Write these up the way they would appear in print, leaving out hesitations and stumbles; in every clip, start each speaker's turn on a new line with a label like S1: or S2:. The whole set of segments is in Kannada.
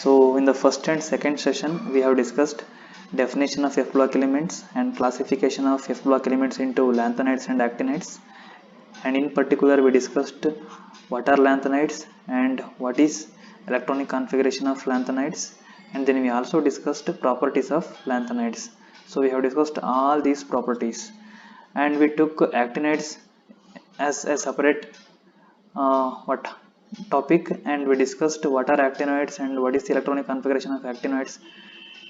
S1: So in the first and second session we have discussed definition of F block elements and classification of F block elements into lanthanides and actinides, and in particular we discussed what are lanthanides and what is electronic configuration of lanthanides, and then we also discussed properties of lanthanides. So we have discussed all these properties and we took actinides as a separate what topic, and we discussed what are actinoids and what is the electronic configuration of actinoids.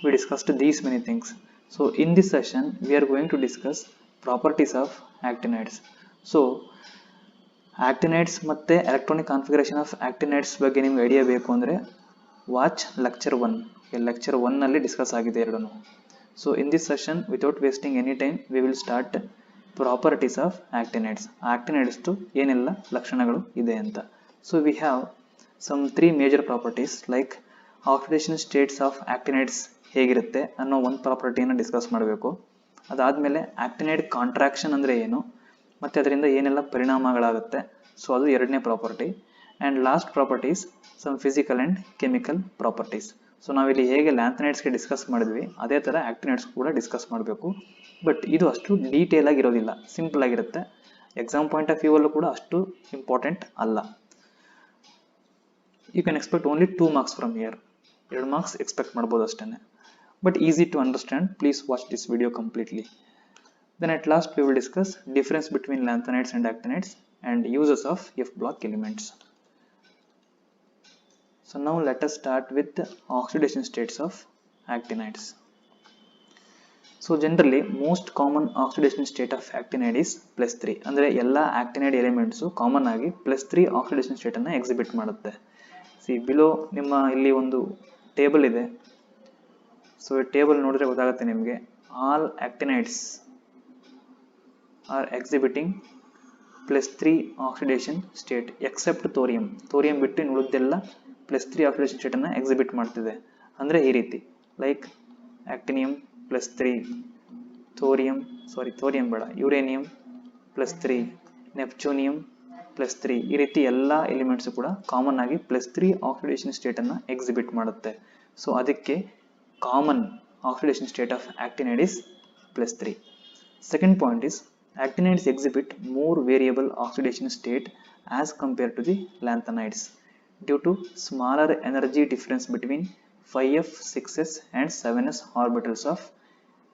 S1: We discussed these many things. So in this session we are going to discuss properties of actinoids. So actinides ಮತ್ತೆ electronic configuration of actinides ಬಗ್ಗೆ ನಿಮಗೆ ಐಡಿಯಾ ಬೇಕು ಅಂದರೆ ವಾಚ್ ಲೆಕ್ಚರ್ 1. ಲೆಕ್ಚರ್ 1 ನಲ್ಲಿ ಡಿಸ್ಕಸ್ ಆಗಿದೆ ಎರಡನ್ನು. So in this session without wasting any time we will start properties of actinides. ಆಕ್ಟಿನೈಡ್ಸ್ದು ಏನೆಲ್ಲ ಲಕ್ಷಣಗಳು ಇದೆ ಅಂತ. So we have some 3 major properties like oxidation states of actinides ಹೇಗಿರುತ್ತೆ ಅನ್ನೋ ಒಂದು ಪ್ರಾಪರ್ಟಿಯನ್ನು ಡಿಸ್ಕಸ್ ಮಾಡಬೇಕು. ಅದಾದಮೇಲೆ ಆಕ್ಟಿನೈಡ್ ಕಾಂಟ್ರಾಕ್ಷನ್ ಅಂದರೆ ಏನು ಮತ್ತು ಅದರಿಂದ ಏನೆಲ್ಲ ಪರಿಣಾಮಗಳಾಗುತ್ತೆ, ಸೊ ಅದು ಎರಡನೇ property. And last properties some physical and chemical properties. So ನಾವಿಲ್ಲಿ ಹೇಗೆ ಲ್ಯಾಂಥನೈಡ್ಸ್ಗೆ ಡಿಸ್ಕಸ್ ಮಾಡಿದ್ವಿ ಅದೇ ಥರ ಆಕ್ಟಿನೈಡ್ಸ್ ಕೂಡ ಡಿಸ್ಕಸ್ ಮಾಡಬೇಕು. ಬಟ್ ಇದು ಅಷ್ಟು ಡೀಟೇಲ್ ಆಗಿರೋದಿಲ್ಲ, ಸಿಂಪಲ್ ಆಗಿರುತ್ತೆ. ಎಕ್ಸಾಮ್ ಪಾಯಿಂಟ್ ಆಫ್ ವ್ಯೂ ಅಲ್ಲೂ ಕೂಡ ಅಷ್ಟು ಇಂಪಾರ್ಟೆಂಟ್ ಅಲ್ಲ. You can expect only 2 marks from here. 2 marks expect ಮಾಡ್ಬೋದು ಅಷ್ಟೇ. But easy to understand. Please watch this video completely. Then at last we will discuss difference between lanthanides and actinides and uses of F block elements. So now let us start with the oxidation states of actinides. So generally most common oxidation state of actinide is +3. ಅಂದರೆ ಎಲ್ಲ actinide elements ಕಾಮನ್ ಆಗಿ +3 oxidation state ಅನ್ನು ಎಕ್ಸಿಬಿಟ್ ಮಾಡುತ್ತೆ. ಸಿ ಬಿಲೋ ನಿಮ್ಮ ಇಲ್ಲಿ ಒಂದು ಟೇಬಲ್ ಇದೆ. ಸೊ ಈ ಟೇಬಲ್ ನೋಡಿದ್ರೆ ಗೊತ್ತಾಗುತ್ತೆ ನಿಮಗೆ. All actinides are exhibiting +3 oxidation state except thorium. thorium ಬಿಟ್ಟು ಇನ್ನು ಉಳಿದೆಲ್ಲ +3 oxidation state ಅನ್ನು ಎಕ್ಸಿಬಿಟ್ ಮಾಡ್ತಿದೆ. ಅಂದರೆ ಈ ರೀತಿ ಲೈಕ್ ಆಕ್ಟಿನಿಯಂ +3, ಥೋರಿಯಂ ಬೇಡ, ಯುರೇನಿಯಂ +3, ನೆಪ್ಚೂನಿಯಂ +3, ಈ ರೀತಿ ಎಲ್ಲ ಎಲಿಮೆಂಟ್ಸ್ ಕೂಡ ಕಾಮನ್ ಆಗಿ +3 ಆಕ್ಸಿಡೇಷನ್ ಸ್ಟೇಟ್ ಅನ್ನು ಎಕ್ಸಿಬಿಟ್ ಮಾಡುತ್ತೆ. ಸೊ ಅದಕ್ಕೆ common oxidation state of actinide is +3. Second point is actinides exhibit more variable oxidation state as compared to the lanthanides due to smaller energy difference between 5f, 6s and 7s orbitals of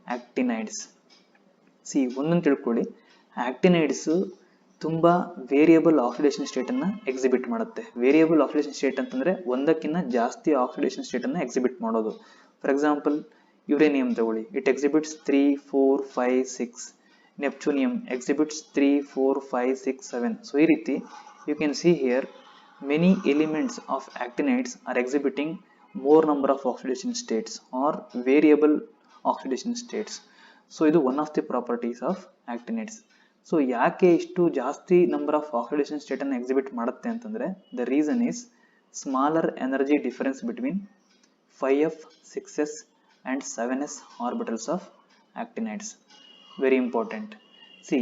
S1: actinides. See, ಒಂದನ್ನು ತಿಳ್ಕೊಳ್ಳಿ, ಆಕ್ಟಿನೈಡ್ಸ್ ತುಂಬ ವೇರಿಯಬಲ್ ಆಕ್ಸಿಡೇಷನ್ ಸ್ಟೇಟನ್ನು ಎಕ್ಸಿಬಿಟ್ ಮಾಡುತ್ತೆ. ವೇರಿಯಬಲ್ ಆಕ್ಸಿಡೇಷನ್ ಸ್ಟೇಟ್ ಅಂತಂದರೆ ಒಂದಕ್ಕಿಂತ ಜಾಸ್ತಿ ಆಕ್ಸಿಡೇಷನ್ ಸ್ಟೇಟನ್ನು ಎಕ್ಸಿಬಿಟ್ ಮಾಡೋದು. ಫಾರ್ ಎಕ್ಸಾಂಪಲ್ ಯುರೇನಿಯಂ ತಗೊಳ್ಳಿ, it exhibits 3, 4, 5, 6. Neptunium exhibits 3, 4, 5, 6, 7. So ಈ ರೀತಿ you can see here many elements of actinides are exhibiting more number of oxidation states or variable oxidation states. So ಇದು one of the properties of actinides. So ಯಾಕೆ ಇಷ್ಟು ಜಾಸ್ತಿ ನಂಬರ್ ಆಫ್ ಆಕ್ಸಿಡೇಷನ್ ಸ್ಟೇಟ್ ಅನ್ನು ಎಕ್ಸಿಬಿಟ್ ಮಾಡುತ್ತೆ ಅಂತಂದ್ರೆ the reason is smaller energy difference between 5f, 6s and 7s orbitals of actinides. Very important. See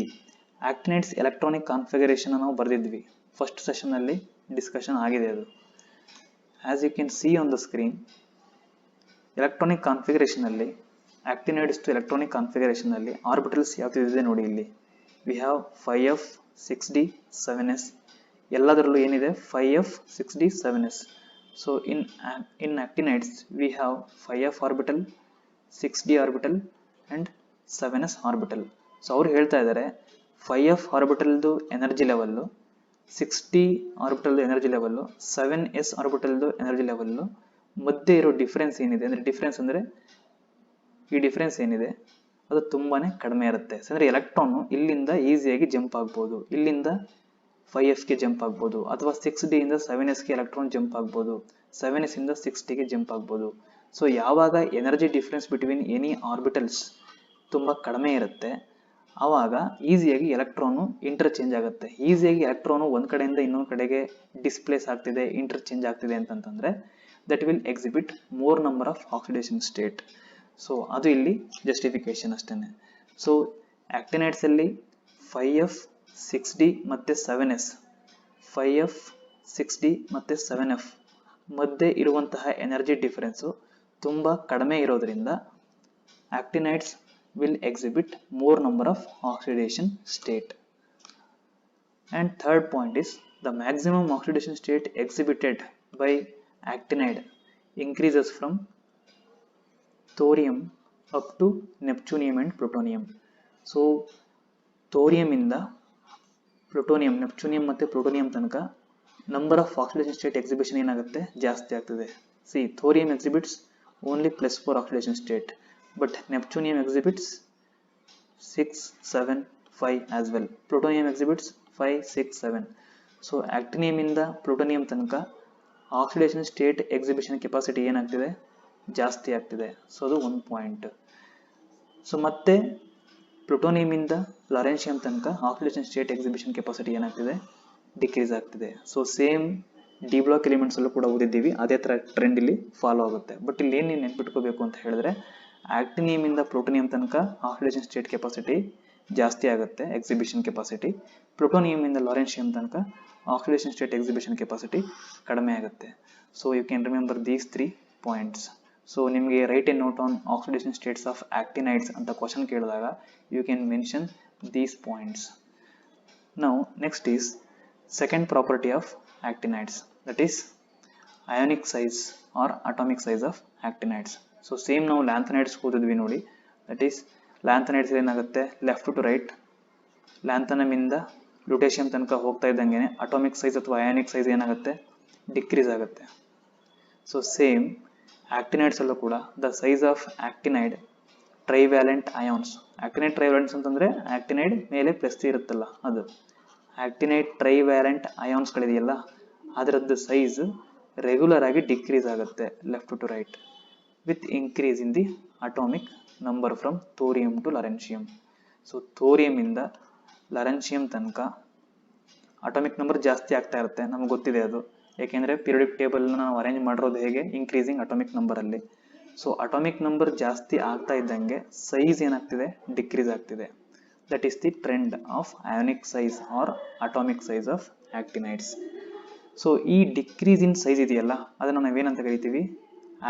S1: actinides electronic configuration ನಾವು ಬರೆದಿದ್ವಿ, ಫಸ್ಟ್ ಸೆಷನ್ನಲ್ಲಿ ಡಿಸ್ಕಷನ್ ಆಗಿದೆ ಅದು. As you can see on the screen, electronic ಕಾನ್ಫಿಗರೇಷನಲ್ಲಿ ಆಕ್ಟಿನೈಡ್ಸ್ ಎಲೆಕ್ಟ್ರಾನಿಕ್ ಕಾನ್ಫಿಗರೇಷನಲ್ಲಿ ಆರ್ಬಿಟಲ್ಸ್ ಯಾವ್ದಿದೆ ನೋಡಿ. ಇಲ್ಲಿ V have 5f, 6d, 7s. ಎಲ್ಲದರಲ್ಲೂ ಏನಿದೆ 5f, 6d, 7s. So in actinides we have 5f orbital, 6d orbital and 7s orbital. So ಅವ್ರು ಹೇಳ್ತಾ ಇದ್ದಾರೆ 5f ಆರ್ಬಿಟಲ್ದು ಎನರ್ಜಿ ಲೆವೆಲ್ಲು, 6d ಆರ್ಬಿಟಲ್ದು ಎನರ್ಜಿ ಲೆವೆಲ್ಲು, 7s ಆರ್ಬಿಟಲ್ದು ಎನರ್ಜಿ ಲೆವೆಲ್ಲು ಮಧ್ಯೆ ಇರೋ ಡಿಫ್ರೆನ್ಸ್ ಏನಿದೆ ಅಂದರೆ ಡಿಫ್ರೆನ್ಸ್ ಅಂದರೆ ಈ ಡಿಫ್ರೆನ್ಸ್ ಏನಿದೆ ಅದು ತುಂಬಾ ಕಡಿಮೆ ಇರುತ್ತೆ. ಅಂದರೆ ಎಲೆಕ್ಟ್ರಾನು ಇಲ್ಲಿಂದ ಈಸಿಯಾಗಿ ಜಂಪ್ ಆಗ್ಬೋದು, ಇಲ್ಲಿಂದ 5fಗೆ ಜಂಪ್ ಆಗ್ಬೋದು, ಅಥವಾ 6d ಇಂದ 7sಗೆ ಎಲೆಕ್ಟ್ರಾನ್ ಜಂಪ್ ಆಗ್ಬೋದು, 7s ಇಂದ 6dಗೆ ಜಂಪ್ ಆಗ್ಬೋದು. ಸೊ ಯಾವಾಗ energy difference between any orbitals ತುಂಬ ಕಡಿಮೆ ಇರುತ್ತೆ ಆವಾಗ ಈಸಿಯಾಗಿ ಎಲೆಕ್ಟ್ರಾನು ಇಂಟರ್ಚೇಂಜ್ ಆಗುತ್ತೆ. ಈಸಿಯಾಗಿ ಎಲೆಕ್ಟ್ರಾನು ಒಂದು ಕಡೆಯಿಂದ ಇನ್ನೊಂದು ಕಡೆಗೆ ಡಿಸ್ಪ್ಲೇಸ್ ಆಗ್ತಿದೆ, ಇಂಟರ್ಚೇಂಜ್ ಆಗ್ತಿದೆ ಅಂತಂತಂದರೆ that will exhibit more number of oxidation state. So ಅದು ಇಲ್ಲಿ ಜಸ್ಟಿಫಿಕೇಶನ್ ಅಷ್ಟೇ. ಸೊ ಆಕ್ಟಿನೈಡ್ಸಲ್ಲಿ 5f, 6d ಮತ್ತು 7s, 5f, 6d ಮತ್ತು 7f ಮಧ್ಯೆ ಇರುವಂತಹ ಎನರ್ಜಿ ಡಿಫರೆನ್ಸು ತುಂಬ ಕಡಿಮೆ ಇರೋದ್ರಿಂದ actinides will exhibit more number of oxidation state. And third point is the maximum oxidation state exhibited by actinide increases from thorium up to neptunium and plutonium. So thorium ಇಂದ ಪ್ಲೂಟೋನಿಯಂ, ನೆಪ್ಚೂನಿಯಂ ಮತ್ತು ಪ್ಲೂಟೋನಿಯಂ ತನಕ number of oxidation state exhibition ಏನಾಗುತ್ತೆ, ಜಾಸ್ತಿ ಆಗ್ತದೆ. See thorium exhibits only +4 oxidation state, but neptunium exhibits 6, 7, 5 as well. Plutonium exhibits 5, 6, 7. So actinium ಇಂದ ಪ್ಲೂಟೋನಿಯಂ ತನಕ ಆಕ್ಸಿಡೇಷನ್ ಸ್ಟೇಟ್ ಎಕ್ಸಿಬಿಷನ್ ಕೆಪಾಸಿಟಿ ಏನಾಗ್ತಿದೆ, ಜಾಸ್ತಿ ಆಗ್ತಿದೆ. ಸೊ ಅದು ಒಂದು ಪಾಯಿಂಟ್. ಸೊ ಮತ್ತೆ ಪ್ಲೂಟೋನಿಯಂ ಇಂದ ಲಾರೆನ್ಷಿಯಂ ತನಕ ಆಕ್ಸಿಡೇಷನ್ ಸ್ಟೇಟ್ ಎಕ್ಸಿಬಿಷನ್ ಕೆಪಾಸಿಟಿ ಏನಾಗ್ತಿದೆ, ಡಿಕ್ರೀಸ್ ಆಗ್ತಿದೆ. So same D block elements ಅಲ್ಲೂ ಕೂಡ ಓದಿದ್ದೀವಿ, ಅದೇ ಥರ ಟ್ರೆಂಡ್ ಇಲ್ಲಿ ಫಾಲೋ ಆಗುತ್ತೆ. ಬಟ್ ಇಲ್ಲಿ ಏನು ನೆನ್ಪಿಟ್ಕೋಬೇಕು ಅಂತ ಹೇಳಿದ್ರೆ, ಆಕ್ಟಿನಿಯಂ ಇಂದ ಪ್ಲೂಟೋನಿಯಂ ತನಕ ಆಕ್ಸಿಡೇಷನ್ ಸ್ಟೇಟ್ ಕೆಪಾಸಿಟಿ ಜಾಸ್ತಿ ಆಗುತ್ತೆ, ಎಕ್ಸಿಬಿಷನ್ ಕೆಪಾಸಿಟಿ. ಪ್ಲೂಟೋನಿಯಂ ಇಂದ ಲಾರೆನ್ಷಿಯಂ ತನಕ ಆಕ್ಸಿಡೇಷನ್ ಸ್ಟೇಟ್ ಎಕ್ಸಿಬಿಷನ್ ಕೆಪಾಸಿಟಿ ಕಡಿಮೆ ಆಗುತ್ತೆ. So you can remember these 3 points. So ನಿಮಗೆ write a note on oxidation states of actinides ಅಂತ ಕ್ವಶನ್ ಕೇಳಿದಾಗ you can mention these points. Now next is second property of actinides, that is ionic size or atomic size of actinides. So same ನಾವು lanthanides ಓದಿದ್ವಿ ನೋಡಿ, that is lanthanides ಏನಾಗುತ್ತೆ, ಲೆಫ್ಟ್ ಟು ರೈಟ್ ಲ್ಯಾಂಥನಮ್ ಇಂದ ಲುಟೇಷಿಯಂ ತನಕ ಹೋಗ್ತಾ ಇದ್ದಂಗೆ ಅಟಾಮಿಕ್ ಸೈಜ್ ಅಥವಾ ಅಯಾನಿಕ್ ಸೈಜ್ ಏನಾಗುತ್ತೆ, ಡಿಕ್ರೀಸ್ ಆಗುತ್ತೆ. ಸೊ ಸೇಮ್ ಆಕ್ಟಿನೈಡ್ಸ್ ಅಲ್ಲೂ ಕೂಡ the size of actinide trivalent ions. Actinide trivalents ಅಂತಂದ್ರೆ ಆಕ್ಟಿನೈಡ್ ಮೇಲೆ +3 ಇರುತ್ತಲ್ಲ ಅದು. ಆಕ್ಟಿನೈಡ್ ಟ್ರೈವ್ಯಾಲೆಂಟ್ ಅಯಾನ್ಸ್ಗಳಿದೆಯಲ್ಲ ಅದರದ್ದು ಸೈಜ್ ರೆಗ್ಯುಲರ್ ಆಗಿ ಡಿಕ್ರೀಸ್ ಆಗುತ್ತೆ left to right with increase in the atomic number from thorium to lawrencium. So thorium ಇಂದ ಲಾರೆನ್ಷಿಯಂ ತನಕ ಅಟಾಮಿಕ್ ನಂಬರ್ ಜಾಸ್ತಿ ಆಗ್ತಾ ಇರುತ್ತೆ, ನಮ್ಗೆ ಗೊತ್ತಿದೆ ಅದು. ಯಾಕೆಂದರೆ ಪಿರಿಯಡಿಕ್ ಟೇಬಲ್ನ ನಾವು ಅರೇಂಜ್ ಮಾಡಿರೋದು ಹೇಗೆ, ಇನ್ಕ್ರೀಸಿಂಗ್ ಅಟಾಮಿಕ್ ನಂಬರಲ್ಲಿ. ಸೊ ಅಟಾಮಿಕ್ ನಂಬರ್ ಜಾಸ್ತಿ ಆಗ್ತಾ ಇದ್ದಂಗೆ ಸೈಜ್ ಏನಾಗ್ತಿದೆ, ಡಿಕ್ರೀಸ್ ಆಗ್ತಿದೆ. That is the trend of ionic size or atomic size of actinides. So ಈ ಡಿಕ್ರೀಸ್ ಇನ್ ಸೈಜ್ ಇದೆಯಲ್ಲ ಅದನ್ನು ನಾವೇನಂತ ಕರಿತೀವಿ,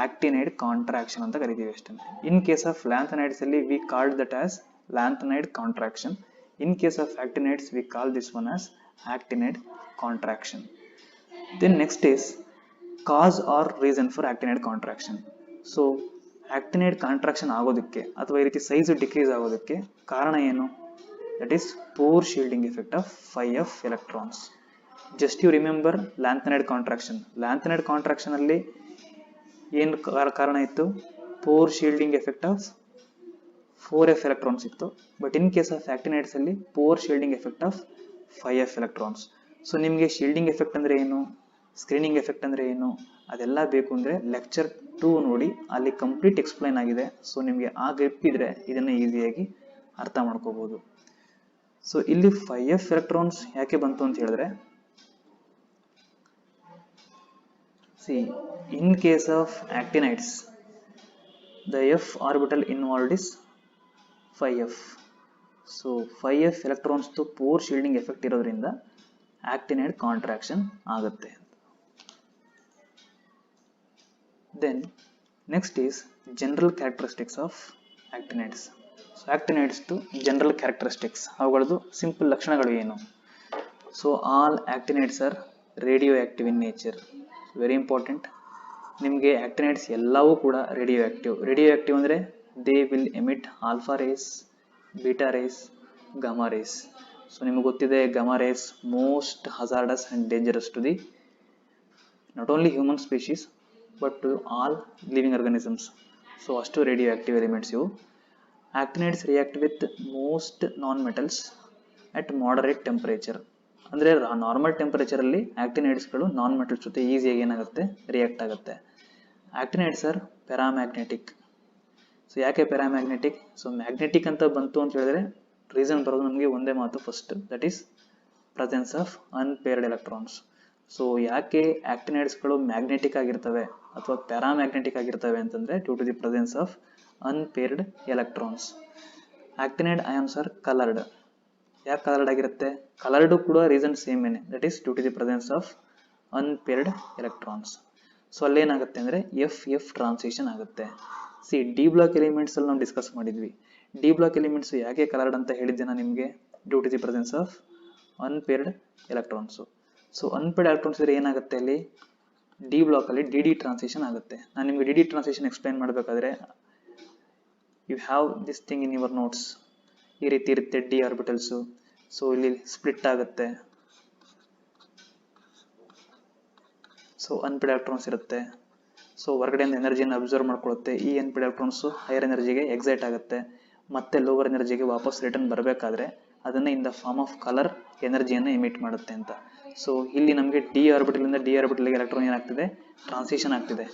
S1: ಆಕ್ಟಿನೈಡ್ ಕಾಂಟ್ರಾಕ್ಷನ್ ಅಂತ ಕರಿತೀವಿ ಅಷ್ಟೇ. ಇನ್ ಕೇಸ್ ಆಫ್ ಲ್ಯಾಂಥನೈಡ್ಸ್ ಅಲ್ಲಿ we called that as lanthanide contraction. In case of actinides we call this one as actinide contraction. Then next is cause or reason for actinide contraction. So actinide contraction ಆಗೋದಕ್ಕೆ ಅಥವಾ ಈ ರೀತಿ ಸೈಜ್ ಡಿಕ್ರೀಸ್ ಆಗೋದಕ್ಕೆ ಕಾರಣ ಏನು, that is poor shielding effect of 5f electrons. Just you remember lanthanide contraction. Lanthanide contraction ಅಲ್ಲಿ ಏನು ಕಾರಣ ಇತ್ತು, poor shielding effect of 4f electrons ಇತ್ತು. ಬಟ್ ಇನ್ ಕೇಸ್ ಆಫ್ ಆಕ್ಟಿನೈಡ್ಸ್ ಅಲ್ಲಿ poor shielding effect of 5f electrons. So ನಿಮಗೆ ಶೀಲ್ಡಿಂಗ್ ಎಫೆಕ್ಟ್ ಅಂದ್ರೆ ಏನು, ಸ್ಕ್ರೀನಿಂಗ್ ಎಫೆಕ್ಟ್ ಅಂದ್ರೆ ಏನು, ಅದೆಲ್ಲ ಬೇಕು ಅಂದ್ರೆ ಲೆಕ್ಚರ್ 2 ನೋಡಿ, ಅಲ್ಲಿ ಕಂಪ್ಲೀಟ್ ಎಕ್ಸ್ಪ್ಲೈನ್ ಆಗಿದೆ. ಸೊ ನಿಮಗೆ ಆ ಗ್ರಿಪ್ ಇದ್ರೆ ಇದನ್ನ ಈಸಿಯಾಗಿ ಅರ್ಥ ಮಾಡ್ಕೋಬಹುದು. ಸೊ ಇಲ್ಲಿ 5f ಎಲೆಕ್ಟ್ರಾನ್ಸ್ ಯಾಕೆ ಬಂತು ಅಂತ ಹೇಳಿದ್ರೆ, see in case of actinides the f orbital involved is 5f. So 5f electrons to poor shielding effect ಇರೋದ್ರಿಂದ ಆಕ್ಟಿನೈಡ್ ಕಾಂಟ್ರಾಕ್ಷನ್ ಆಗುತ್ತೆ. Then next is general characteristics of actinides. So actinides to general characteristics, ಅವುಗಳದ್ದು ಸಿಂಪಲ್ ಲಕ್ಷಣಗಳು ಏನು. So all actinides are radio active in nature. Very important. ನಿಮಗೆ ಆಕ್ಟಿನೈಡ್ಸ್ ಎಲ್ಲವೂ ಕೂಡ ರೇಡಿಯೋ ಆಕ್ಟಿವ್. ರೇಡಿಯೋ ಆಕ್ಟಿವ್ ಅಂದರೆ they will emit alpha rays, beta rays, gamma race. So ನಿಮಗೆ ಗೊತ್ತಿದೆ gamma rays most hazardous and dangerous to the not only human species but to all living organisms. So ಅಷ್ಟು ರೇಡಿಯೋ ಆಕ್ಟಿವ್ ಎಲಿಮೆಂಟ್ಸ್ ಇವು. Actinides react with most non-metals at moderate temperature. ಅಂದರೆ ನಾರ್ಮಲ್ ಟೆಂಪರೇಚರಲ್ಲಿ ಆಕ್ಟಿನೈಡ್ಸ್ಗಳು ನಾನ್ ಮೆಟಲ್ಸ್ ಜೊತೆ ಈಸಿಯಾಗಿ ಏನಾಗುತ್ತೆ, ರಿಯಾಕ್ಟ್ ಆಗುತ್ತೆ. Actinides are paramagnetic. ಸೊ ಯಾಕೆ ಪ್ಯಾರಾಮ್ಯಾಗ್ನೆಟಿಕ್, ಸೊ ಮ್ಯಾಗ್ನೆಟಿಕ್ ಅಂತ ಬಂತು ಅಂತ ಹೇಳಿದ್ರೆ ರೀಸನ್ ಬರೋದು ನಮಗೆ ಒಂದೇ ಮಾತು, first that is presence of unpaired electrons. So ಯಾಕೆ ಆಕ್ಟಿನೈಡ್ಸ್ಗಳು ಮ್ಯಾಗ್ನೆಟಿಕ್ ಆಗಿರ್ತವೆ ಅಥವಾ ಪ್ಯಾರಾಮ್ಯಾಗ್ನೆಟಿಕ್ ಆಗಿರ್ತವೆ ಅಂತಂದ್ರೆ due to the presence of unpaired electrons. Actinide ions are colored. ಯಾಕೆ ಕಲರ್ಡ್ ಆಗಿರುತ್ತೆ, ಕಲರ್ಡ್ ಕೂಡ ರೀಸನ್ ಸೇಮ್ ಏನೆ, that is due to the presence of unpaired electrons. So ಅಲ್ಲೇನಾಗುತ್ತೆ ಅಂದರೆ ಎಫ್ ಎಫ್ ಟ್ರಾನ್ಸಿಷನ್ ಆಗುತ್ತೆ. ಸಿ ಡಿ ಬ್ಲಾಕ್ ಎಲಿಮೆಂಟ್ಸ್ ಅಲ್ಲಿ ನಾವು ಡಿಸ್ಕಸ್ ಮಾಡಿದ್ವಿ. ಡಿ ಬ್ಲಾಕ್ ಎಲಿಮೆಂಟ್ಸ್ ಯಾಕೆ ಕಲರ್ಡ್ ಅಂತ ಹೇಳಿದ್ದೆ ನಾನು ನಿಮಗೆ, due to the presence of unpaired electrons. So unpaired electrons ಇದ್ರೆ ಏನಾಗುತ್ತೆ ಅಲ್ಲಿ, ಡಿ ಬ್ಲಾಕ್ ಅಲ್ಲಿ ಡಿ ಡಿ ಟ್ರಾನ್ಸಿಷನ್ ಆಗುತ್ತೆ. ನಾನು ನಿಮಗೆ ಡಿ ಡಿ ಟ್ರಾನ್ಸಿಷನ್ ಎಕ್ಸ್ಪ್ಲೈನ್ ಮಾಡಬೇಕಾದ್ರೆ you have this thing in your notes. ಈ ರೀತಿ ಇರುತ್ತೆ ಡಿ ಆರ್ಬಿಟಲ್ಸು. ಸೊ ಇಲ್ಲಿ ಸ್ಪ್ಲಿಟ್ ಆಗುತ್ತೆ. ಸೊ ಅನ್ಪೇರ್ಡ್ ಎಲೆಕ್ಟ್ರಾನ್ಸ್ ಇರುತ್ತೆ. ಸೊ ಹೊರಗಡೆಯಿಂದ ಎನರ್ಜಿಯನ್ನು ಅಬ್ಸರ್ವ್ ಮಾಡ್ಕೊಳ್ಳುತ್ತೆ. ಈ ಅನ್ಪೇರ್ಡ್ ಎಲೆಕ್ಟ್ರಾನ್ಸು ಹೈಯರ್ ಎನರ್ಜಿಗೆ ಎಕ್ಸೈಟ್ ಆಗುತ್ತೆ, ಮತ್ತೆ ಲೋವರ್ ಎನರ್ಜಿಗೆ ವಾಪಸ್ ರಿಟರ್ನ್ ಬರಬೇಕಾದ್ರೆ ಅದನ್ನು in the form of colour ಎನರ್ಜಿಯನ್ನು ಎಮಿಟ್ ಮಾಡುತ್ತೆ ಅಂತ. ಸೊ ಇಲ್ಲಿ ನಮಗೆ ಡಿ ಆರ್ಬಿಟಲಿಂದ ಡಿ ಆರ್ಬಿಟಲ್ಗೆ ಎಲೆಕ್ಟ್ರಾನ್ ಏನಾಗ್ತಿದೆ, ಟ್ರಾನ್ಸಿಷನ್ ಆಗ್ತಿದೆ.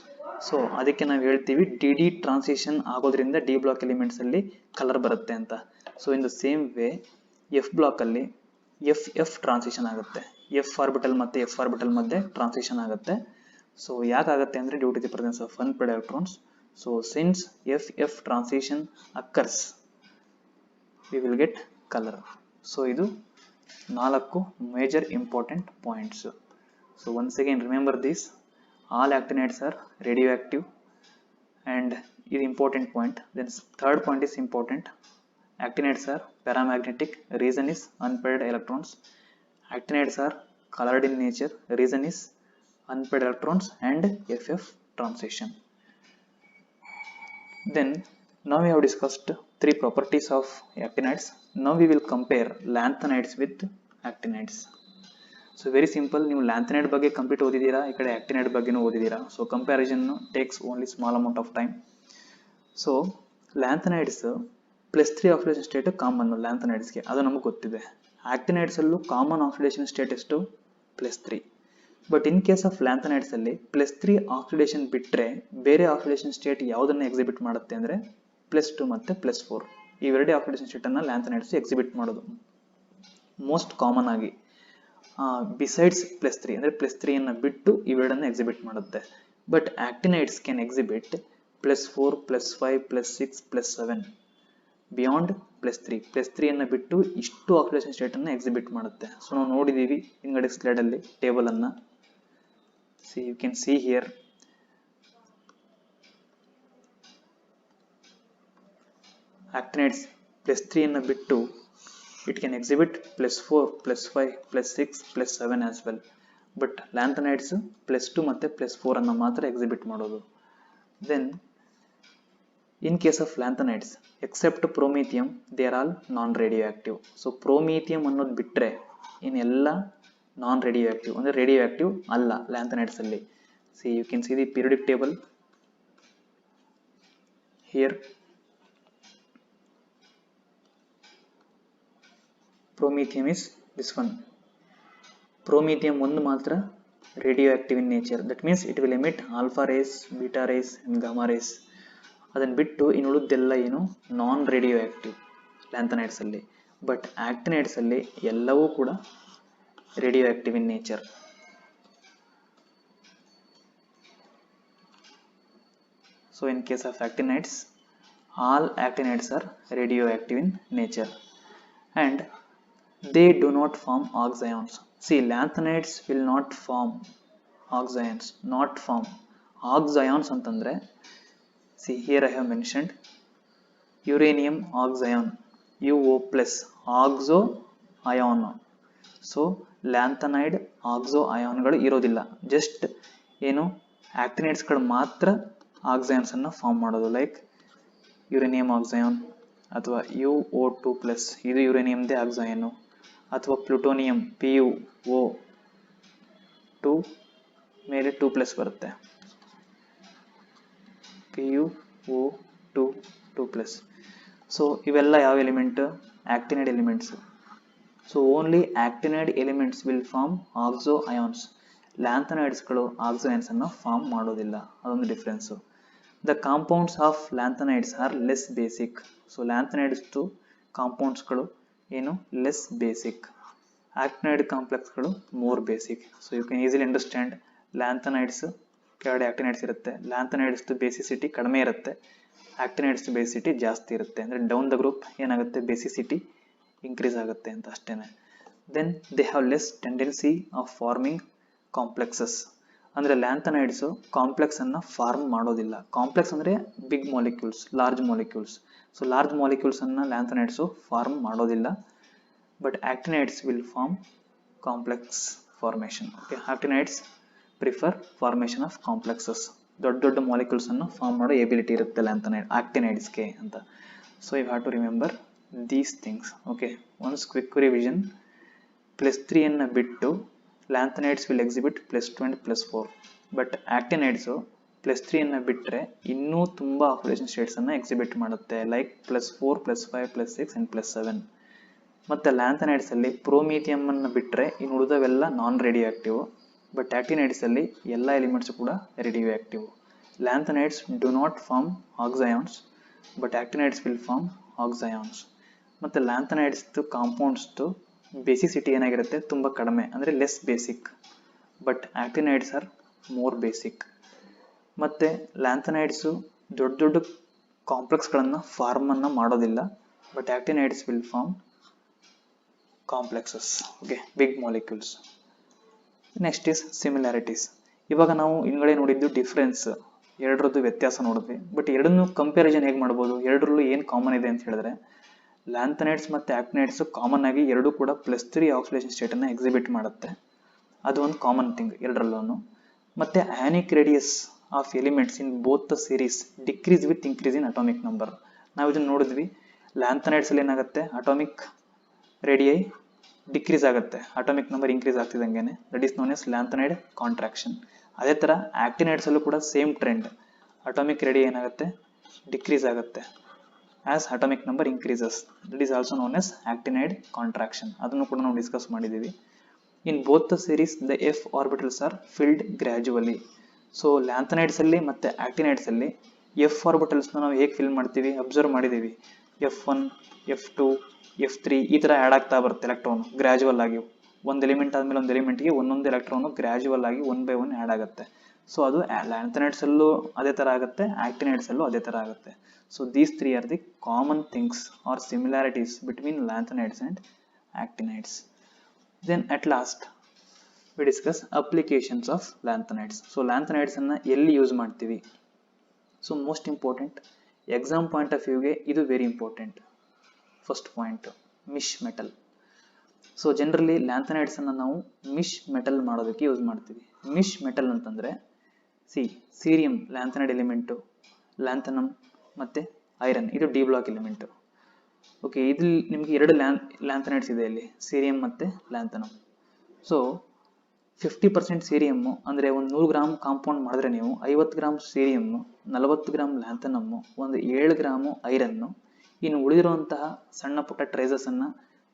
S1: ಸೊ ಅದಕ್ಕೆ ನಾವು ಹೇಳ್ತೀವಿ ಡಿ ಡಿ ಟ್ರಾನ್ಸಿಷನ್ ಆಗೋದ್ರಿಂದ ಡಿ ಬ್ಲಾಕ್ ಎಲಿಮೆಂಟ್ಸ್ ಅಲ್ಲಿ ಕಲರ್ ಬರುತ್ತೆ ಅಂತ. So in the same way F block ಅಲ್ಲಿ ಎಫ್ ಎಫ್ ಟ್ರಾನ್ಸಿಷನ್ ಆಗುತ್ತೆ. ಎಫ್ ಆರ್ಬಿಟಲ್ ಮತ್ತೆ ಎಫ್ ಆರ್ಬಿಟಲ್ ಮಧ್ಯೆ ಟ್ರಾನ್ಸಿಷನ್ ಆಗುತ್ತೆ. ಸೊ ಯಾಕಾಗುತ್ತೆ ಅಂದರೆ due to the presence of unpaired electrons. So since F F transition occurs we will get colour. So ಇದು 4 major important points. So once again remember this, all actinides are radio active and ಇದು important point. Then third point is important. Actinides are paramagnetic, reason is unpaired electrons. Actinides are colored in nature, reason is unpaired electrons and FF transition. Then now we have discussed 3 properties of actinides. Now we will compare lanthanides with actinides. So very simple, ನೀವು ಲ್ಯಾಂಥನೈಡ್ ಬಗ್ಗೆ ಕಂಪ್ಲೀಟ್ ಓದಿದ್ದೀರಾ, ಈ ಕಡೆ ಆಕ್ಟಿನೈಡ್ ಬಗ್ಗೆನೂ ಓದಿದ್ದೀರಾ. So comparison takes only small amount of time. So lanthanides +3 oxidation state common ಲ್ಯಾಂಥನೈಡ್ಸ್ಗೆ, ಅದು ನಮಗೆ ಗೊತ್ತಿದೆ. ಆಕ್ಟಿನೈಡ್ಸ್ ಅಲ್ಲೂ ಕಾಮನ್ ಆಕ್ಸಿಡೇಷನ್ ಸ್ಟೇಟ್ ಎಷ್ಟು, +3. But in case of lanthanides ಅಲ್ಲಿ +3 ಆಕ್ಸಿಡೇಷನ್ ಬಿಟ್ಟರೆ ಬೇರೆ ಆಕ್ಸಿಡೇಷನ್ ಸ್ಟೇಟ್ ಯಾವುದನ್ನು ಎಕ್ಸಿಬಿಟ್ ಮಾಡುತ್ತೆ ಅಂದರೆ +2 ಮತ್ತು +4. ಇವೆರಡೇ ಆಕ್ಸಿಡೇಷನ್ ಸ್ಟೇಟ್ ಅನ್ನು ಲ್ಯಾಂಥನೈಡ್ಸ್ ಎಕ್ಸಿಬಿಟ್ ಮಾಡೋದು ಮೋಸ್ಟ್ ಕಾಮನ್ ಆಗಿ. ಬಿಸೈಡ್ಸ್ +3 ಅಂದರೆ +3 ಅನ್ನು ಬಿಟ್ಟು ಇವೆರಡನ್ನು ಎಕ್ಸಿಬಿಟ್ ಮಾಡುತ್ತೆ. But actinides can exhibit +4, +5, +6, +7. Beyond +3 ಅನ್ನು ಬಿಟ್ಟು ಇಷ್ಟು ಆಕ್ಸಿಡೇಷನ್ ಸ್ಟೇಟ್ ಅನ್ನು ಎಕ್ಸಿಬಿಟ್ ಮಾಡುತ್ತೆ. ಸೊ ನಾವು ನೋಡಿದೀವಿ ಹಿಂಗಡೆ ಸ್ಲೈಡ್ ಅಲ್ಲಿ ಟೇಬಲ್ ಅನ್ನ. See you can see here actinides +3 ಅನ್ನು ಬಿಟ್ಟು it can exhibit +4, +5, +6, +7 as well. But lanthanides +2 ಮತ್ತೆ +4 ಅನ್ನು ಮಾತ್ರ ಎಕ್ಸಿಬಿಟ್ ಮಾಡೋದು. Then in case of lanthanides except promethium they are all non radioactive. so promethium ಅನ್ನೋದು ಬಿಟ್ರೆ ಇನ್ನೆಲ್ಲ ನಾನ್ ರೇಡಿಯೋಆಕ್ಟಿವ್ ಅಂದ್ರೆ ರೇಡಿಯೋಆಕ್ಟಿವ್ ಅಲ್ಲ ಲ್ಯಾಂಥನೈಡ್ಸ್ ಅಲ್ಲಿ. see you can see the periodic table here. promethium is this one. promethium ಒಂದು ಮಾತ್ರ radioactive in nature, that means it will emit alpha rays, beta rays and gamma rays. ಅದನ್ನು ಬಿಟ್ಟು ಇನ್ನು ಉಳಿದೆಲ್ಲ ಏನು ನಾನ್ ರೇಡಿಯೋ ಆಕ್ಟಿವ್ ಲ್ಯಾಂಥನೈಡ್ಸ್ ಅಲ್ಲಿ. ಬಟ್ ಆಕ್ಟಿನೈಡ್ಸ್ ಅಲ್ಲಿ ಎಲ್ಲವೂ ಕೂಡ radio active in nature. So in case of actinides all actinides are radio active in nature and they do not form oxyanions. See lanthanides will not form oxyanions, not form oxyanions ಅಂತಂದ್ರೆ see here I have mentioned uranium oxyon UO+, oxo ion. so lanthanide oxo ion ಗಳು ಇರೋದಿಲ್ಲ, ಜಸ್ಟ್ ಏನು ಆಕ್ಟಿನೈಡ್ಸ್ ಗಳು ಮಾತ್ರ ಆಕ್ಸೈನ್ಸ್ ಅನ್ನು ಫಾರ್ಮ್ ಮಾಡೋದು. ಲೈಕ್ ಯುರೇನಿಯಂ ಆಕ್ಸೈನ್ ಅಥವಾ UO2+, ಇದು ಯುರೇನಿಯಂದೇ ಆಕ್ಸೈನ್. ಅಥವಾ ಪ್ಲೂಟೋನಿಯಂ PuO2 ಮೇಲೆ 2+ ಬರುತ್ತೆ, PuO2+. ಸೊ ಇವೆಲ್ಲ ಯಾವ element, actinide elements. So only actinide elements will form oxo ions. ಲ್ಯಾಂಥನೈಡ್ಸ್ಗಳು ಆಕ್ಸೋಯನ್ಸ್ ಅನ್ನು ಫಾರ್ಮ್ ಮಾಡೋದಿಲ್ಲ, ಅದೊಂದು difference. The compounds of lanthanides are less basic. So ಲ್ಯಾಂಥನೈಡ್ಸ್ದು ಕಾಂಪೌಂಡ್ಸ್ಗಳು ಏನು ಲೆಸ್ ಬೇಸಿಕ್, ಆಕ್ಟಿನೈಡ್ ಕಾಂಪ್ಲೆಕ್ಸ್ಗಳು more basic. So you can easily understand lanthanides ಕೆಳಗಡೆ ಆಕ್ಟಿನೈಡ್ಸ್ ಇರುತ್ತೆ, ಲ್ಯಾಂಥನೈಡ್ಸ್ ಬೇಸಿಸಿಟಿ ಕಡಿಮೆ ಇರುತ್ತೆ, ಆಕ್ಟಿನೈಡ್ಸ್ ಬೇಸಿಸಿಟಿ ಜಾಸ್ತಿ ಇರುತ್ತೆ. ಅಂದರೆ ಡೌನ್ ದ ಗ್ರೂಪ್ ಏನಾಗುತ್ತೆ, ಬೇಸಿಸಿಟಿ ಇನ್ಕ್ರೀಸ್ ಆಗುತ್ತೆ ಅಂತ ಅಷ್ಟೇನೆ. Then they have less tendency of forming complexes. ಅಂದರೆ ಲ್ಯಾಂಥನೈಡ್ಸು ಕಾಂಪ್ಲೆಕ್ಸನ್ನು ಫಾರ್ಮ್ ಮಾಡೋದಿಲ್ಲ. ಕಾಂಪ್ಲೆಕ್ಸ್ ಅಂದರೆ big molecules, large molecules. So large ಮಾಲಿಕ್ಯೂಲ್ಸನ್ನು ಲ್ಯಾಂಥನೈಡ್ಸು ಫಾರ್ಮ್ ಮಾಡೋದಿಲ್ಲ. But actinides will form complex formation. Okay, actinides prefer formation of complexes. ದೊಡ್ಡ ದೊಡ್ಡ ಮಾಲಿಕ್ಯೂಲ್ಸನ್ನು ಫಾರ್ಮ್ ಮಾಡೋ ಎಬಿಲಿಟಿ ಇರುತ್ತೆ ಆಕ್ಟಿನೈಡ್ಸ್ಗೆ ಅಂತ. So you have to remember these things. Okay, once quick revision. +3 ಅನ್ನು ಬಿಟ್ಟು lanthanides will exhibit +2 and +4. But actinides +3 ಅನ್ನು ಬಿಟ್ಟರೆ ಇನ್ನೂ ತುಂಬ ಆಕ್ಸಿಡೇಷನ್ ಸ್ಟೇಟ್ಸನ್ನು ಎಕ್ಸಿಬಿಟ್ ಮಾಡುತ್ತೆ, ಲೈಕ್ +4, +5, +6 and +7. ಮತ್ತು ಲ್ಯಾಂಥನೈಡ್ಸಲ್ಲಿ ಪ್ರೋಮೀಥಿಯಮ್ ಅನ್ನು ಬಿಟ್ಟರೆ ಇನ್ನು ಉಳಿದವೆಲ್ಲ ನಾನ್ ರೇಡಿಯೋ ಆಕ್ಟಿವ್. ಬಟ್ ಆಕ್ಟಿನೈಡ್ಸಲ್ಲಿ ಎಲ್ಲ ಎಲಿಮೆಂಟ್ಸ್ ಕೂಡ radio active. Lanthanides do not form oxyanions, but actinides will form oxyanions. ಮತ್ತು ಲ್ಯಾಂಥನೈಡ್ಸ್ದು ಕಾಂಪೌಂಡ್ಸ್ದು ಬೇಸಿಸಿಟಿ ಏನಾಗಿರುತ್ತೆ, ತುಂಬ ಕಡಿಮೆ, ಅಂದರೆ less basic. But actinides are more basic. ಮತ್ತು ಲ್ಯಾಂಥನೈಡ್ಸು ದೊಡ್ಡ ದೊಡ್ಡ ಕಾಂಪ್ಲೆಕ್ಸ್ಗಳನ್ನು ಫಾರ್ಮನ್ನು ಮಾಡೋದಿಲ್ಲ. But actinides will form complexes. Okay, big molecules. Next is similarities. ಇವಾಗ ನಾವು ಹಿಂಗಡೆ ನೋಡಿದ್ದು ಡಿಫ್ರೆನ್ಸ್, ಎರಡರದ್ದು ವ್ಯತ್ಯಾಸ ನೋಡಿದ್ವಿ. ಬಟ್ ಎರಡನ್ನೂ ಕಂಪ್ಯಾರಿಸನ್ ಹೇಗೆ ಮಾಡ್ಬೋದು, ಎರಡರಲ್ಲೂ ಏನು ಕಾಮನ್ ಇದೆ ಅಂತ ಹೇಳಿದ್ರೆ, ಲ್ಯಾಂಥನೈಡ್ಸ್ ಮತ್ತು ಆಕ್ಟಿನೈಡ್ಸ್ ಕಾಮನ್ ಆಗಿ ಎರಡೂ ಕೂಡ +3 ಆಕ್ಸಿಡೇಷನ್ ಸ್ಟೇಟನ್ನು ಎಕ್ಸಿಬಿಟ್ ಮಾಡುತ್ತೆ. ಅದು ಒಂದು ಕಾಮನ್ ಥಿಂಗ್ ಎರಡರಲ್ಲೂ. ಮತ್ತು ionic radius of elements in both the series decrease with increase in atomic number. ನಾವು ಇದನ್ನು ನೋಡಿದ್ವಿ. ಲ್ಯಾಂಥನೈಡ್ಸಲ್ಲಿ ಏನಾಗುತ್ತೆ, ಅಟಾಮಿಕ್ ರೇಡಿಯೈ ಡಿಕ್ರೀಸ್ ಆಗುತ್ತೆ, ಅಟಾಮಿಕ್ ನಂಬರ್ ಇನ್ಕ್ರೀಸ್ ಆಗ್ತಿದ್ದಂಗೆ. That is known as lanthanide contraction. ಅದೇ ಥರ ಆಕ್ಟಿನೈಡ್ಸಲ್ಲೂ ಕೂಡ ಸೇಮ್ ಟ್ರೆಂಡ್, ಅಟಾಮಿಕ್ ರೇಡಿಯೈ ಏನಾಗುತ್ತೆ, ಡಿಕ್ರೀಸ್ ಆಗುತ್ತೆ as atomic number increases. That is also known as actinide contraction. ಅದನ್ನು ಕೂಡ ನಾವು ಡಿಸ್ಕಸ್ ಮಾಡಿದ್ದೀವಿ. In both the series the f orbitals are filled gradually. So ಲ್ಯಾಂಥನೈಡ್ಸಲ್ಲಿ ಮತ್ತು ಆಕ್ಟಿನೈಡ್ಸಲ್ಲಿ f ಆರ್ಬಿಟಲ್ಸ್ನ ನಾವು ಹೇಗೆ ಫಿಲ್ ಮಾಡ್ತೀವಿ ಅಬ್ಸರ್ವ್ ಮಾಡಿದ್ದೀವಿ. F1, F2, F3 ಈ ಥರ ಆ್ಯಡ್ ಆಗ್ತಾ ಬರುತ್ತೆ ಎಲೆಕ್ಟ್ರಾನ್ ಗ್ರ್ಯಾಜುವಲ್ ಆಗಿ. ಒಂದು ಎಲಿಮೆಂಟ್ ಆದಮೇಲೆ ಒಂದು ಎಲಿಮೆಂಟ್ಗೆ ಒಂದೊಂದು ಎಲೆಕ್ಟ್ರಾನು ಗ್ರ್ಯಾಜುವಲ್ ಆಗಿ 1 by 1 ಆ್ಯಡ್ ಆಗುತ್ತೆ. ಸೊ ಅದು ಲ್ಯಾಂಥನೈಡ್ಸಲ್ಲೂ ಅದೇ ಥರ ಆಗುತ್ತೆ, ಆಕ್ಟಿನೈಡ್ಸಲ್ಲೂ ಅದೇ ಥರ ಆಗುತ್ತೆ. So these three are the common things or similarities between lanthanides and actinides. Then at last we discuss applications of lanthanides. So lanthanides anna elli use ಮಾಡ್ತೀವಿ. So most important exam point of view ಗೆ ಇದು very important. First point, mish metal. So generally lanthanides ಅನ್ನ ನಾವು mish metal ಮಾಡೋದಕ್ಕೆ ಯೂಸ್ ಮಾಡ್ತೀವಿ. mish metal ಅಂತಂದ್ರೆ ಸೀರಿಯಂ ಲ್ಯಾಂಥನೈಡ್ ಎಲಿಮೆಂಟು, ಲ್ಯಾಂಥನಮ್ ಮತ್ತು ಐರನ್ ಇದು ಡಿ ಬ್ಲಾಕ್ ಎಲಿಮೆಂಟು. ಓಕೆ, ಇಲ್ಲಿ ನಿಮಗೆ ಎರಡು ಲ್ಯಾಂಥನೈಡ್ಸ್ ಇದೆ, ಇಲ್ಲಿ ಸೀರಿಯಂ ಮತ್ತು ಲ್ಯಾಂಥನಮ್. ಸೊ 50% ಸೀರಿಯಮ್ಮು ಅಂದರೆ ಒಂದು 100 ಗ್ರಾಮ್ ಕಾಂಪೌಂಡ್ ಮಾಡಿದ್ರೆ ನೀವು 50 ಗ್ರಾಮ್ ಸೀರಿಯಮ್ಮು, 40 ಗ್ರಾಮ್ ಲ್ಯಾಂಥನಮ್ಮು, ಒಂದು 7 ಗ್ರಾಮು ಐರನ್ನು, ಇನ್ನು ಉಳಿದಿರುವಂತಹ ಸಣ್ಣ ಪುಟ್ಟ ಟ್ರೇಸಸನ್ನು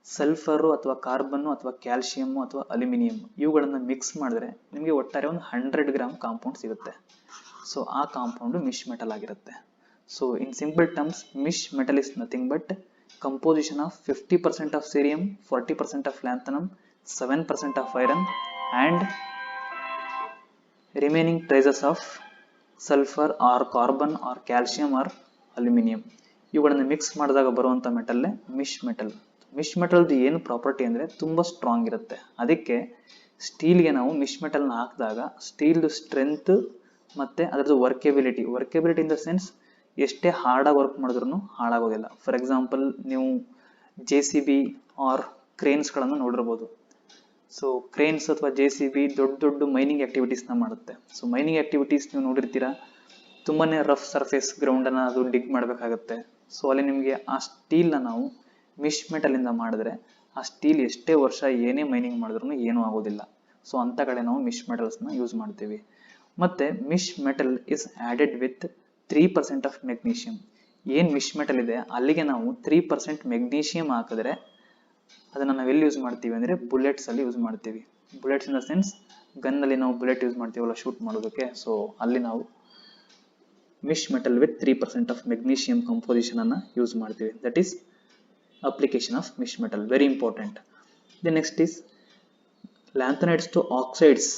S1: ಸಲ್ಫರು ಅಥವಾ ಕಾರ್ಬನ್ನು ಅಥವಾ ಕ್ಯಾಲ್ಶಿಯಮ್ಮು ಅಥವಾ ಅಲ್ಯೂಮಿನಿಯಂ ಇವುಗಳನ್ನು ಮಿಕ್ಸ್ ಮಾಡಿದ್ರೆ ನಿಮಗೆ ಒಟ್ಟಾರೆ ಒಂದು 100 ಗ್ರಾಮ್ ಕಾಂಪೌಂಡ್ ಸಿಗುತ್ತೆ. ಸೊ ಆ ಕಾಂಪೌಂಡು ಮಿಶ್ ಮೆಟಲ್ ಆಗಿರುತ್ತೆ. So in simple terms, mish metal is nothing but composition of 50% of cerium, 40% of lanthanum, 7% of iron and remaining traces of sulfur or carbon or calcium or aluminum. ಇವುಗಳನ್ನು ಮಿಕ್ಸ್ ಮಾಡಿದಾಗ ಬರುವಂಥ ಮೆಟಲ್ಲೇ ಮಿಶ್ ಮೆಟಲ್. ಮಿಶ್ ಮೆಟಲ್ದು ಏನು ಪ್ರಾಪರ್ಟಿ ಅಂದರೆ ತುಂಬ ಸ್ಟ್ರಾಂಗ್ ಇರುತ್ತೆ. ಅದಕ್ಕೆ ಸ್ಟೀಲ್ಗೆ ನಾವು ಮಿಶ್ ಮೆಟಲ್ನ ಹಾಕಿದಾಗ ಸ್ಟೀಲ್ದು ಸ್ಟ್ರೆಂತ್ ಮತ್ತು ಅದರದ್ದು ವರ್ಕೆಬಿಲಿಟಿ ಇನ್ ದ ಸೆನ್ಸ್ ಎಷ್ಟೇ ಹಾರ್ಡಾಗಿ ವರ್ಕ್ ಮಾಡಿದ್ರೂ ಹಾಳಾಗೋದಿಲ್ಲ. ಫಾರ್ ಎಕ್ಸಾಂಪಲ್ ನೀವು JCB ಆರ್ ಕ್ರೇನ್ಸ್ಗಳನ್ನು ನೋಡಿರ್ಬೋದು. ಸೊ ಕ್ರೇನ್ಸ್ ಅಥವಾ JCB ದೊಡ್ಡ ಮೈನಿಂಗ್ ಆ್ಯಕ್ಟಿವಿಟೀಸ್ನ ಮಾಡುತ್ತೆ. ಸೊ ಮೈನಿಂಗ್ ಆ್ಯಕ್ಟಿವಿಟೀಸ್ ನೀವು ನೋಡಿರ್ತೀರ, ತುಂಬಾ ರಫ್ ಸರ್ಫೇಸ್ ಗ್ರೌಂಡನ್ನು ಅದು ಡಿಗ್ ಮಾಡಬೇಕಾಗತ್ತೆ. ಸೊ ಅಲ್ಲಿ ನಿಮಗೆ ಆ ಸ್ಟೀಲ್ನ ನಾವು ಮಿಶ್ ಮೆಟಲಿಂದ ಮಾಡಿದ್ರೆ ಆ ಸ್ಟೀಲ್ ಎಷ್ಟೇ ವರ್ಷ ಏನೇ ಮೈನಿಂಗ್ ಮಾಡಿದ್ರೂ ಏನೂ ಆಗೋದಿಲ್ಲ. ಸೊ ಅಂಥ ಕಡೆ ನಾವು ಮಿಶ್ ಮೆಟಲ್ಸ್ನ ಯೂಸ್ ಮಾಡ್ತೀವಿ. ಮತ್ತು misch metal is added with 3% of magnesium. ಏನು ಮಿಶ್ ಮೆಟಲ್ ಇದೆ ಅಲ್ಲಿಗೆ ನಾವು 3% ಮೆಗ್ನೀಷಿಯಮ್ ಹಾಕಿದ್ರೆ ಅದನ್ನು ನಾವು ಎಲ್ಲಿ ಯೂಸ್ ಮಾಡ್ತೀವಿ ಅಂದರೆ ಬುಲೆಟ್ಸಲ್ಲಿ ಯೂಸ್ ಮಾಡ್ತೀವಿ. ಬುಲೆಟ್ಸ್ ಇನ್ ದ ಸೆನ್ಸ್ ಗನ್ನಲ್ಲಿ ನಾವು ಬುಲೆಟ್ ಯೂಸ್ ಮಾಡ್ತೀವಲ್ಲ ಶೂಟ್ ಮಾಡೋದಕ್ಕೆ. ಸೊ ಅಲ್ಲಿ ನಾವು misch metal with 3% of magnesium ಕಂಪೋಸಿಷನನ್ನು ಯೂಸ್ ಮಾಡ್ತೀವಿ. That is application of misch metal, very important. The next is lanthanides to oxides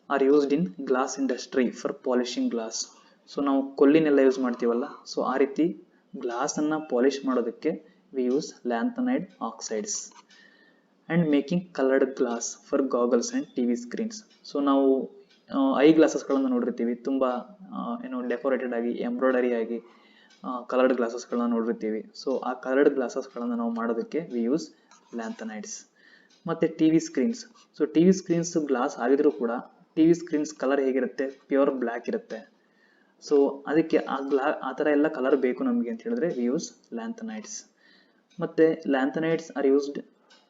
S1: are used in glass industry for polishing glass. So ನಾವು ಕೊಲ್ಲಿನೆಲ್ಲ ಯೂಸ್ ಮಾಡ್ತೀವಲ್ಲ, ಸೊ ಆ ರೀತಿ ಗ್ಲಾಸನ್ನು ಪಾಲಿಶ್ ಮಾಡೋದಕ್ಕೆ we use lanthanide oxides. And making coloured glass for goggles and TV screens. So ನಾವು ಐ ಗ್ಲಾಸಸ್ಗಳನ್ನು ನೋಡಿರ್ತೀವಿ, ತುಂಬ ಏನು ಡೆಕೋರೇಟೆಡ್ ಆಗಿ ಎಂಬ್ರಾಯ್ಡರಿ ಆಗಿ ಕಲರ್ಡ್ ಗ್ಲಾಸಸ್ಗಳನ್ನ ನೋಡಿರ್ತೀವಿ. ಸೊ ಆ ಕಲರ್ಡ್ ಗ್ಲಾಸಸ್ಗಳನ್ನು ನಾವು ಮಾಡೋದಕ್ಕೆ ವಿ ಯೂಸ್ ಲ್ಯಾಂಥನೈಡ್ಸ್. ಮತ್ತು T V screens. So T V screens glass ಆಗಿದ್ರೂ ಕೂಡ ಟಿ ವಿ ಸ್ಕ್ರೀನ್ಸ್ ಕಲರ್ ಹೇಗಿರುತ್ತೆ, ಪ್ಯೂರ್ ಬ್ಲ್ಯಾಕ್ ಇರುತ್ತೆ. ಸೊ ಅದಕ್ಕೆ ಆ ಥರ ಎಲ್ಲ ಕಲರ್ ಬೇಕು ನಮಗೆ ಅಂತ ಹೇಳಿದ್ರೆ ವಿ ಯೂಸ್ ಲ್ಯಾಂಥನೈಡ್ಸ್. ಮತ್ತು lanthanides are used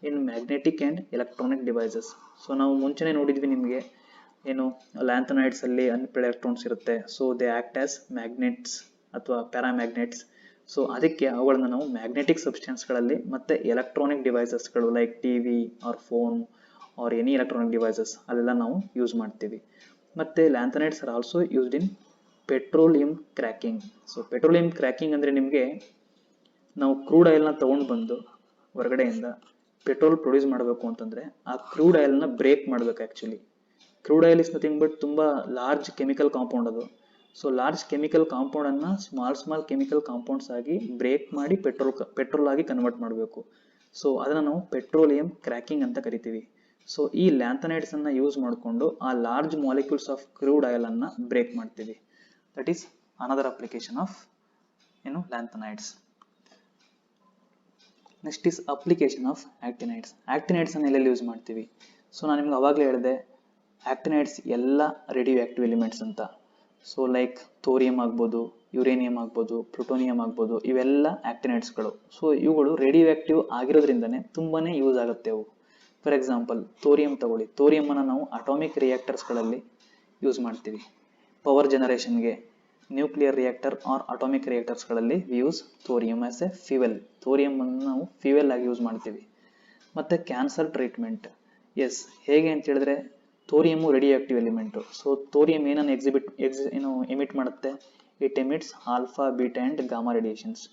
S1: in magnetic and electronic devices. So ನಾವು ಮುಂಚೆನೇ ನೋಡಿದ್ವಿ ನಿಮಗೆ ಏನು ಲ್ಯಾಂಥನೈಡ್ಸ್ ಅಲ್ಲಿ ಅನ್ಪೇರ್ಡ್ ಎಲೆಕ್ಟ್ರಾನ್ಸ್ ಇರುತ್ತೆ. So they act as magnets ಅಥವಾ ಪ್ಯಾರಾಮ್ಯಾಗ್ನೆಟ್ಸ್. ಸೊ ಅದಕ್ಕೆ ಅವುಗಳನ್ನ ನಾವು ಮ್ಯಾಗ್ನೆಟಿಕ್ ಸಬ್ಸ್ಟೆನ್ಸ್ಗಳಲ್ಲಿ ಮತ್ತು ಎಲೆಕ್ಟ್ರಾನಿಕ್ ಡಿವೈಸಸ್ಗಳು like T V or phone or any electronic devices ಅಲ್ಲೆಲ್ಲ ನಾವು ಯೂಸ್ ಮಾಡ್ತೀವಿ. ಮತ್ತು lanthanides are also used in petroleum cracking. So petroleum cracking ಅಂದರೆ ನಿಮಗೆ ನಾವು ಕ್ರೂಡ್ ಆಯಿಲ್ನ ತೊಗೊಂಡು ಬಂದು ಹೊರಗಡೆಯಿಂದ ಪೆಟ್ರೋಲ್ ಪ್ರೊಡ್ಯೂಸ್ ಮಾಡಬೇಕು ಅಂತಂದರೆ ಆ ಕ್ರೂಡ್ ಆಯಿಲ್ನ ಬ್ರೇಕ್ ಮಾಡಬೇಕು. Actually crude oil is nothing but ತುಂಬ ಲಾರ್ಜ್ ಕೆಮಿಕಲ್ ಕಾಂಪೌಂಡ್ ಅದು. ಸೊ ಲಾರ್ಜ್ ಕೆಮಿಕಲ್ ಕಾಂಪೌಂಡನ್ನು ಸ್ಮಾಲ್ ಕೆಮಿಕಲ್ ಕಾಂಪೌಂಡ್ಸ್ ಆಗಿ ಬ್ರೇಕ್ ಮಾಡಿ ಪೆಟ್ರೋಲ್ ಆಗಿ ಕನ್ವರ್ಟ್ ಮಾಡಬೇಕು. ಸೊ ಅದನ್ನು ನಾವು ಪೆಟ್ರೋಲಿಯಂ ಕ್ರ್ಯಾಕಿಂಗ್ ಅಂತ ಕರಿತೀವಿ. ಸೊ ಈ ಲ್ಯಾಂಥನೈಡ್ಸನ್ನು ಯೂಸ್ ಮಾಡಿಕೊಂಡು ಆ ಲಾರ್ಜ್ ಮಾಲಿಕ್ಯೂಲ್ಸ್ ಆಫ್ ಕ್ರೂಡ್ ಆಯಿಲನ್ನು ಬ್ರೇಕ್ ಮಾಡ್ತೀವಿ. That is another application of lanthanides. Next is application of actinides. ಆಕ್ಟಿನೈಡ್ಸನ್ನು ಎಲ್ಲೆಲ್ಲಿ ಯೂಸ್ ಮಾಡ್ತೀವಿ? ಸೊ ನಾನು ನಿಮ್ಗೆ ಅವಾಗಲೇ ಹೇಳಿದೆ ಆಕ್ಟಿನೈಡ್ಸ್ ಎಲ್ಲ ರೇಡಿಯೋ ಆಕ್ಟಿವ್ ಎಲಿಮೆಂಟ್ಸ್ ಅಂತ. ಸೊ ಲೈಕ್ ಥೋರಿಯಂ ಆಗ್ಬೋದು, ಯುರೇನಿಯಂ ಆಗ್ಬೋದು, ಪ್ಲುಟೋನಿಯಂ ಆಗ್ಬೋದು, ಇವೆಲ್ಲ ಆಕ್ಟಿನೈಡ್ಸ್ಗಳು. ಸೊ ಇವುಗಳು ರೇಡಿಯೋ ಆಕ್ಟಿವ್ ಆಗಿರೋದ್ರಿಂದನೇ ತುಂಬಾ ಯೂಸ್ ಆಗುತ್ತೆ ಅವು. ಫಾರ್ ಎಕ್ಸಾಂಪಲ್ ಥೋರಿಯಂ ತಗೊಳ್ಳಿ. ಥೋರಿಯಮನ್ನು ನಾವು ಅಟಾಮಿಕ್ ರಿಯಾಕ್ಟರ್ಸ್ಗಳಲ್ಲಿ ಯೂಸ್ ಮಾಡ್ತೀವಿ. ಪವರ್ ಜನರೇಷನ್ಗೆ ನ್ಯೂಕ್ಲಿಯರ್ ರಿಯಾಕ್ಟರ್ ಆರ್ ಅಟಾಮಿಕ್ ರಿಯಾಕ್ಟರ್ಸ್ಗಳಲ್ಲಿ we use thorium as a fuel. ಥೋರಿಯಮನ್ನು ನಾವು ಫ್ಯೂಯಲ್ ಆಗಿ ಯೂಸ್ ಮಾಡ್ತೀವಿ. ಮತ್ತು ಕ್ಯಾನ್ಸರ್ ಟ್ರೀಟ್ಮೆಂಟ್. ಎಸ್, ಹೇಗೆ ಅಂತ ಹೇಳಿದ್ರೆ thorium radio active element. So thorium ಏನನ್ನು ಎಮಿಟ್ ಮಾಡುತ್ತೆ? It emits alpha, beta and gamma radiations.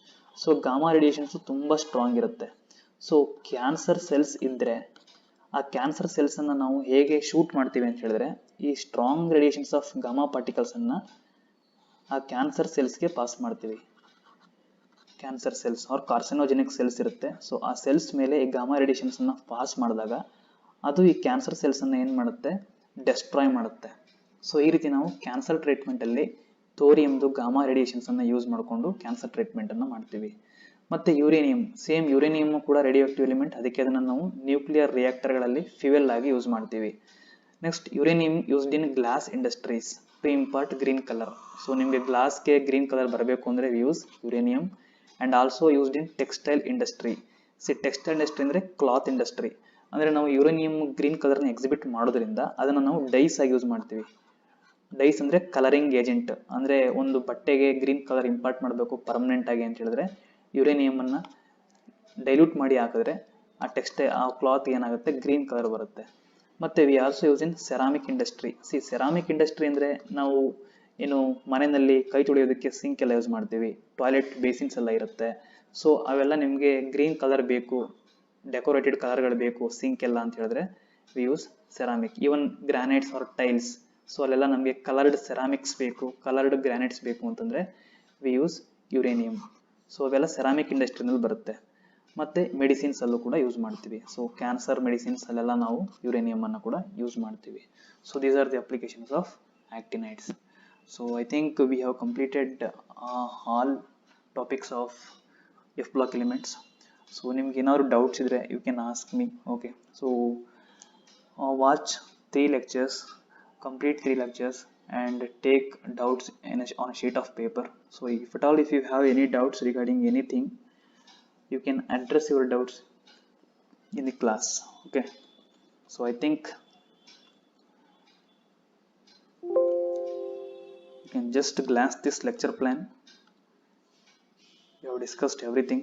S1: So gamma radiations ತುಂಬ ಸ್ಟ್ರಾಂಗ್ ಇರುತ್ತೆ. ಸೊ ಕ್ಯಾನ್ಸರ್ ಸೆಲ್ಸ್ ಇದ್ದರೆ ಆ ಕ್ಯಾನ್ಸರ್ ಸೆಲ್ಸನ್ನು ನಾವು ಹೇಗೆ ಶೂಟ್ ಮಾಡ್ತೀವಿ ಅಂತ ಹೇಳಿದ್ರೆ ಈ ಸ್ಟ್ರಾಂಗ್ ರೇಡಿಯೇಷನ್ಸ್ ಆಫ್ ಗಾಮಾ ಪಾರ್ಟಿಕಲ್ಸನ್ನು ಆ ಕ್ಯಾನ್ಸರ್ ಸೆಲ್ಸ್ಗೆ ಪಾಸ್ ಮಾಡ್ತೀವಿ. Cancer cells R carcinogenic cells ಇರುತ್ತೆ. ಸೊ ಆ ಸೆಲ್ಸ್ ಮೇಲೆ ಈ ಗಾಮಾ ರೇಡಿಯೇಷನ್ಸನ್ನು ಪಾಸ್ ಮಾಡಿದಾಗ ಅದು ಈ ಕ್ಯಾನ್ಸರ್ ಸೆಲ್ಸನ್ನು ಏನು ಮಾಡುತ್ತೆ? ಡೆಸ್ಟ್ರಾಯ್ ಮಾಡುತ್ತೆ. ಸೊ ಈ ರೀತಿ ನಾವು ಕ್ಯಾನ್ಸರ್ ಟ್ರೀಟ್ಮೆಂಟಲ್ಲಿ ಥೋರಿಯಮ್ದು ಗಾಮಾ ರೇಡಿಯೇಷನ್ಸನ್ನು ಯೂಸ್ ಮಾಡಿಕೊಂಡು ಕ್ಯಾನ್ಸರ್ ಟ್ರೀಟ್ಮೆಂಟನ್ನು ಮಾಡ್ತೀವಿ. ಮತ್ತು ಯುರೇನಿಯಂ, ಸೇಮ್ ಯುರೇನಿಯಮ್ ಕೂಡ ರೇಡಿಯೋ ಆಕ್ಟಿವ್ ಎಲಿಮೆಂಟ್. ಅದಕ್ಕೆ ಅದನ್ನು ನಾವು ನ್ಯೂಕ್ಲಿಯರ್ ರಿಯಾಕ್ಟರ್ಗಳಲ್ಲಿ ಫ್ಯೂಯಲ್ ಆಗಿ ಯೂಸ್ ಮಾಡ್ತೀವಿ. Next uranium used in glass industries to impart green colour. So ನಿಮಗೆ ಗ್ಲಾಸ್ಗೆ ಗ್ರೀನ್ ಕಲರ್ ಬರಬೇಕು ಅಂದರೆ we use uranium. And also used in textile industry. Textile industry ಅಂದರೆ ಕ್ಲಾತ್ ಇಂಡಸ್ಟ್ರಿ. ಅಂದರೆ ನಾವು ಯುರೇನಿಯಂ ಗ್ರೀನ್ ಕಲರ್ನ ಎಕ್ಸಿಬಿಟ್ ಮಾಡೋದ್ರಿಂದ ಅದನ್ನು ನಾವು ಡೈಸ್ ಆಗಿ ಯೂಸ್ ಮಾಡ್ತೀವಿ. ಡೈಸ್ ಅಂದರೆ ಕಲರಿಂಗ್ ಏಜೆಂಟ್. ಅಂದರೆ ಒಂದು ಬಟ್ಟೆಗೆ ಗ್ರೀನ್ ಕಲರ್ ಇಂಪಾರ್ಟ್ ಮಾಡಬೇಕು ಪರ್ಮನೆಂಟ್ ಆಗಿ ಅಂತ ಹೇಳಿದ್ರೆ ಯುರೇನಿಯಮನ್ನು ಡೈಲ್ಯೂಟ್ ಮಾಡಿ ಹಾಕಿದ್ರೆ ಆ ಕ್ಲಾತ್ ಏನಾಗುತ್ತೆ? ಗ್ರೀನ್ ಕಲರ್ ಬರುತ್ತೆ. ಮತ್ತು we also use in ceramic industry. Ceramic industry ಅಂದರೆ ನಾವು ಏನು ಮನೆಯಲ್ಲಿ ಕೈ ತೊಳೆಯೋದಕ್ಕೆ ಸಿಂಕ್ ಎಲ್ಲ ಯೂಸ್ ಮಾಡ್ತೀವಿ, ಟಾಯ್ಲೆಟ್ ಬೇಸಿನ್ಸ್ ಎಲ್ಲ ಇರುತ್ತೆ. ಸೊ ಅವೆಲ್ಲ ನಿಮಗೆ ಗ್ರೀನ್ ಕಲರ್ ಬೇಕು, ಡೆಕೋರೇಟೆಡ್ ಕಲರ್ಗಳು ಬೇಕು ಸಿಂಕ್ ಎಲ್ಲ ಅಂತ ಹೇಳಿದ್ರೆ we use ceramic. Even granites are tiles. So ಅಲ್ಲೆಲ್ಲ ನಮಗೆ ಕಲರ್ಡ್ ಸೆರಾಮಿಕ್ಸ್ ಬೇಕು, ಕಲರ್ಡ್ ಗ್ರಾನೈಟ್ಸ್ ಬೇಕು ಅಂತಂದರೆ ವಿ ಯೂಸ್ ಯುರೇನಿಯಂ. ಸೊ ಅವೆಲ್ಲ ಸೆರಾಮಿಕ್ ಇಂಡಸ್ಟ್ರಿನಲ್ಲಿ ಬರುತ್ತೆ. ಮತ್ತು ಮೆಡಿಸಿನ್ಸಲ್ಲೂ ಕೂಡ ಯೂಸ್ ಮಾಡ್ತೀವಿ. ಸೊ ಕ್ಯಾನ್ಸರ್ ಮೆಡಿಸಿನ್ಸ್ ಅಲ್ಲೆಲ್ಲ ನಾವು ಯುರೇನಿಯಮನ್ನು ಕೂಡ ಯೂಸ್ ಮಾಡ್ತೀವಿ. So these are the applications of actinides. So I think we have completed all topics of F block elements. So ನಿಮ್ಗೆ ಏನಾದ್ರು ಡೌಟ್ಸ್ ಇದ್ದರೆ you can ask me. Okay, so watch 3 lectures, complete 3 lectures and take doubts on a sheet of paper. So if you have any doubts regarding anything, you can address your doubts in the class. Okay, so I think you can just glance this lecture plan. We have discussed everything: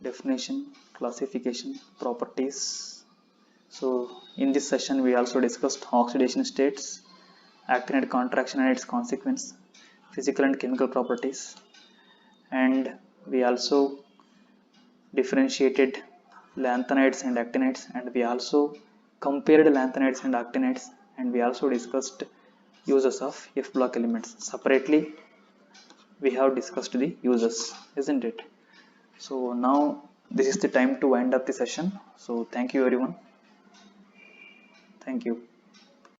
S1: definition, classification, properties. So in this session we also discussed oxidation states, actinide contraction and its consequence, physical and chemical properties, and we also differentiated lanthanides and actinides, and we also compared lanthanides and actinides, and we also discussed uses of F block elements. Separately we have discussed the uses, isn't it? So now this is the time to wind up the session. So thank you everyone. Thank you.